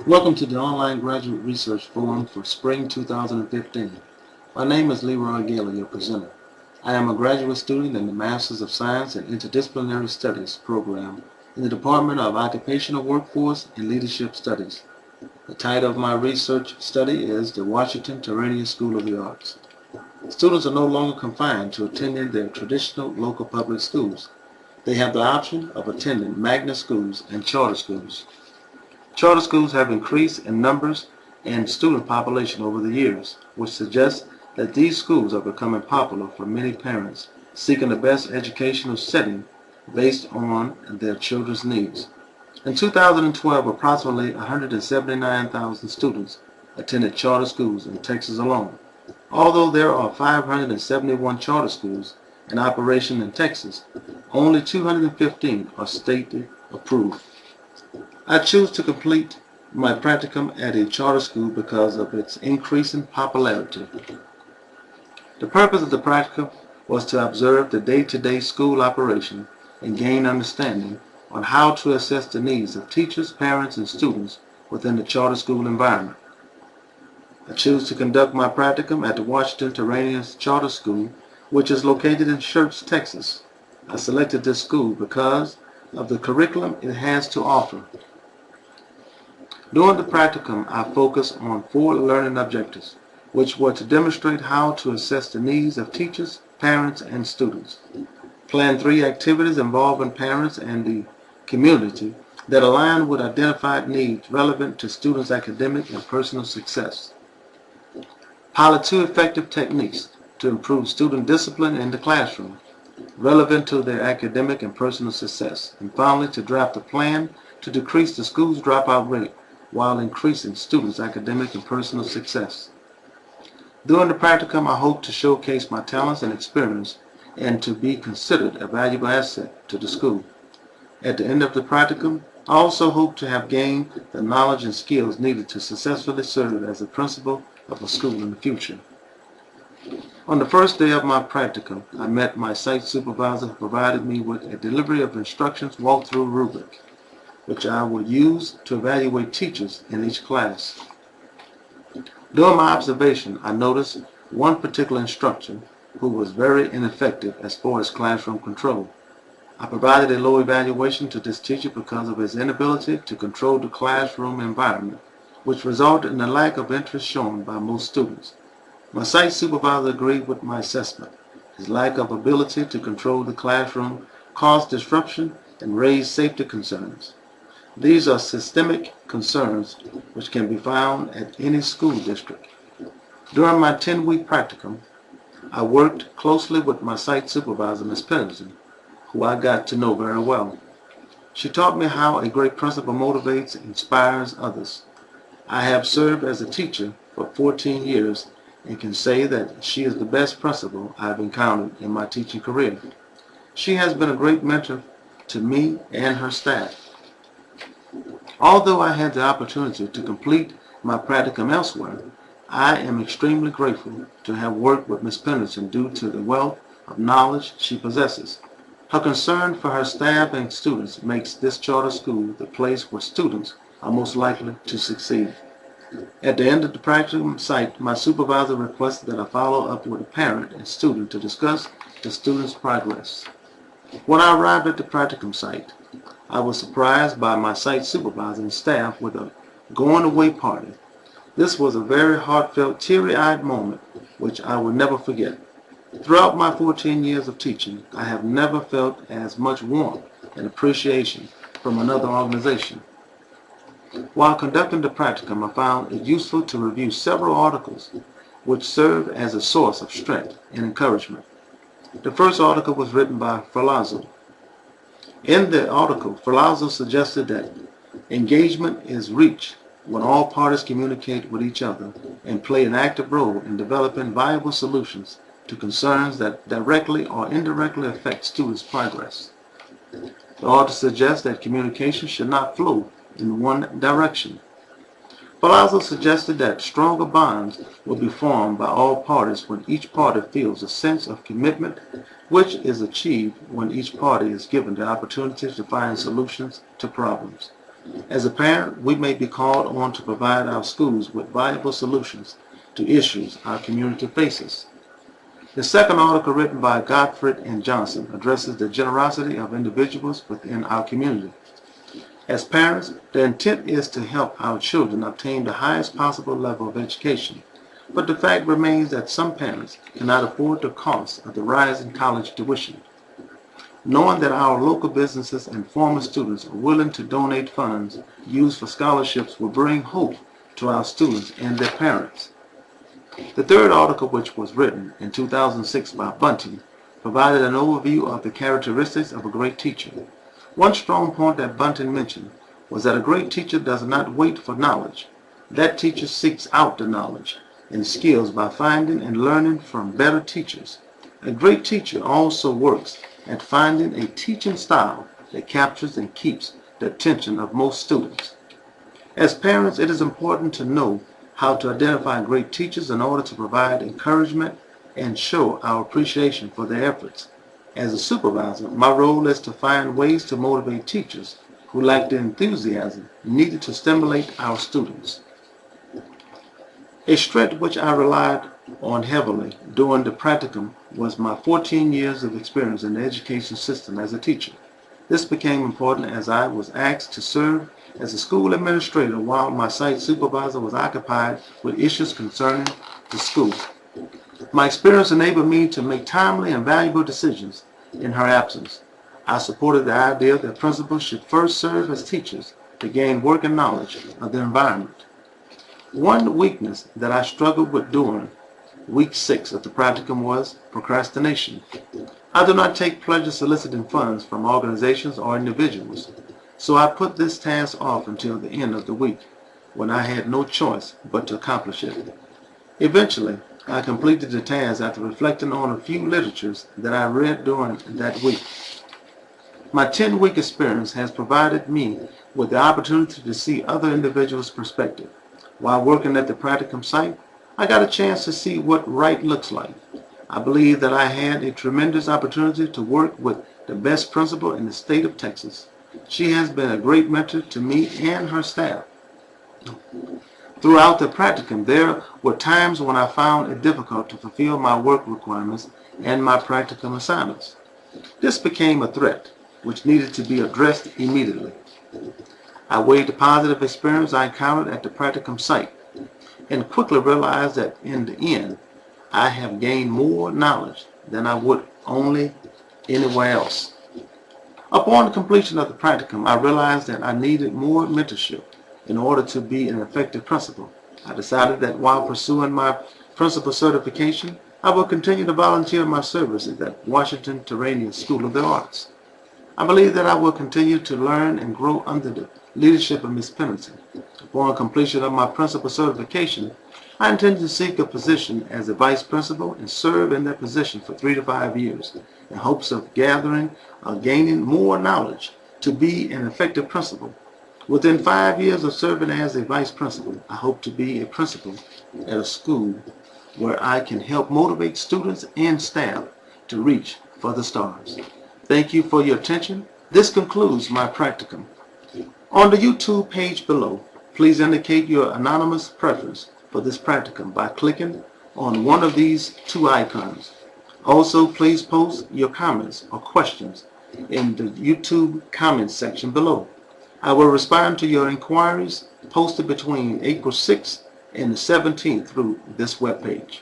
Welcome to the Online Graduate Research Forum for Spring 2015. My name is Leroy Gaylor, your presenter. I am a graduate student in the Masters of Science in Interdisciplinary Studies program in the Department of Occupational Workforce and Leadership Studies. The title of my research study is the Washington Tyrannus School of the Arts. Students are no longer confined to attending their traditional local public schools. They have the option of attending magnet schools and charter schools. Charter schools have increased in numbers and student population over the years, which suggests that these schools are becoming popular for many parents seeking the best educational setting based on their children's needs. In 2012, approximately 179,000 students attended charter schools in Texas alone. Although there are 571 charter schools in operation in Texas, only 215 are state approved. I choose to complete my practicum at a charter school because of its increasing popularity. The purpose of the practicum was to observe the day-to-day school operation and gain understanding on how to assess the needs of teachers, parents, and students within the charter school environment. I choose to conduct my practicum at the Washington Tyrannus Charter School, which is located in Schertz, Texas. I selected this school because of the curriculum it has to offer. During the practicum, I focused on 4 learning objectives, which were to demonstrate how to assess the needs of teachers, parents, and students. Plan 3 activities involving parents and the community that align with identified needs relevant to students' academic and personal success. Pilot 2 effective techniques to improve student discipline in the classroom, relevant to their academic and personal success. And finally, to draft a plan to decrease the school's dropout rate while increasing students' academic and personal success. During the practicum, I hope to showcase my talents and experience and to be considered a valuable asset to the school. At the end of the practicum, I also hope to have gained the knowledge and skills needed to successfully serve as a principal of a school in the future. On the first day of my practicum, I met my site supervisor who provided me with a delivery of instructions walkthrough rubric, which I would use to evaluate teachers in each class. During my observation, I noticed one particular instructor who was very ineffective as far as classroom control. I provided a low evaluation to this teacher because of his inability to control the classroom environment, which resulted in a lack of interest shown by most students. My site supervisor agreed with my assessment. His lack of ability to control the classroom caused disruption and raised safety concerns. These are systemic concerns which can be found at any school district. During my 10-week practicum, I worked closely with my site supervisor, Ms. Pendleton, who I got to know very well. She taught me how a great principal motivates and inspires others. I have served as a teacher for 14 years and can say that she is the best principal I have encountered in my teaching career. She has been a great mentor to me and her staff. Although I had the opportunity to complete my practicum elsewhere, I am extremely grateful to have worked with Ms. Pendleton due to the wealth of knowledge she possesses. Her concern for her staff and students makes this charter school the place where students are most likely to succeed. At the end of the practicum site, my supervisor requested that I follow up with a parent and student to discuss the student's progress. When I arrived at the practicum site, I was surprised by my site supervisor and staff with a going-away party. This was a very heartfelt, teary-eyed moment which I will never forget. Throughout my 14 years of teaching, I have never felt as much warmth and appreciation from another organization. While conducting the practicum, I found it useful to review several articles which served as a source of strength and encouragement. The first article was written by Ferlazzo. In the article, Ferlazzo suggested that engagement is reached when all parties communicate with each other and play an active role in developing viable solutions to concerns that directly or indirectly affect students' progress. The author suggests that communication should not flow in one direction. Ferlazzo suggested that stronger bonds will be formed by all parties when each party feels a sense of commitment, which is achieved when each party is given the opportunity to find solutions to problems. As a parent, we may be called on to provide our schools with valuable solutions to issues our community faces. The second article, written by Godfrey and Johnson, addresses the generosity of individuals within our community. As parents, the intent is to help our children obtain the highest possible level of education, but the fact remains that some parents cannot afford the cost of the rise in college tuition. Knowing that our local businesses and former students are willing to donate funds used for scholarships will bring hope to our students and their parents. The third article, which was written in 2006 by Bunting, provided an overview of the characteristics of a great teacher. One strong point that Bunting mentioned was that a great teacher does not wait for knowledge. That teacher seeks out the knowledge and skills by finding and learning from better teachers. A great teacher also works at finding a teaching style that captures and keeps the attention of most students. As parents, it is important to know how to identify great teachers in order to provide encouragement and show our appreciation for their efforts. As a supervisor, my role is to find ways to motivate teachers who lack the enthusiasm needed to stimulate our students. A strength which I relied on heavily during the practicum was my 14 years of experience in the education system as a teacher. This became important as I was asked to serve as a school administrator while my site supervisor was occupied with issues concerning the school. My experience enabled me to make timely and valuable decisions in her absence. I supported the idea that principals should first serve as teachers to gain working knowledge of their environment. One weakness that I struggled with during week 6 of the practicum was procrastination. I do not take pleasure soliciting funds from organizations or individuals, so I put this task off until the end of the week, when I had no choice but to accomplish it. Eventually, I completed the task after reflecting on a few literatures that I read during that week. My 10-week experience has provided me with the opportunity to see other individuals' perspective. While working at the practicum site, I got a chance to see what right looks like. I believe that I had a tremendous opportunity to work with the best principal in the state of Texas. She has been a great mentor to me and her staff. Throughout the practicum, there were times when I found it difficult to fulfill my work requirements and my practicum assignments. This became a threat, which needed to be addressed immediately. I weighed the positive experience I encountered at the practicum site and quickly realized that in the end, I have gained more knowledge than I would only anywhere else. Upon completion of the practicum, I realized that I needed more mentorship in order to be an effective principal. I decided that while pursuing my principal certification, I will continue to volunteer my services at Washington Tyrannus School of the Arts. I believe that I will continue to learn and grow under the leadership of Ms. Pennington. Upon completion of my principal certification, I intend to seek a position as a vice principal and serve in that position for 3 to 5 years in hopes of gaining more knowledge to be an effective principal. Within 5 years of serving as a vice principal, I hope to be a principal at a school where I can help motivate students and staff to reach for the stars. Thank you for your attention. This concludes my practicum. On the YouTube page below, please indicate your anonymous preference for this practicum by clicking on one of these 2 icons. Also, please post your comments or questions in the YouTube comments section below. I will respond to your inquiries posted between April 6th and the 17th through this webpage.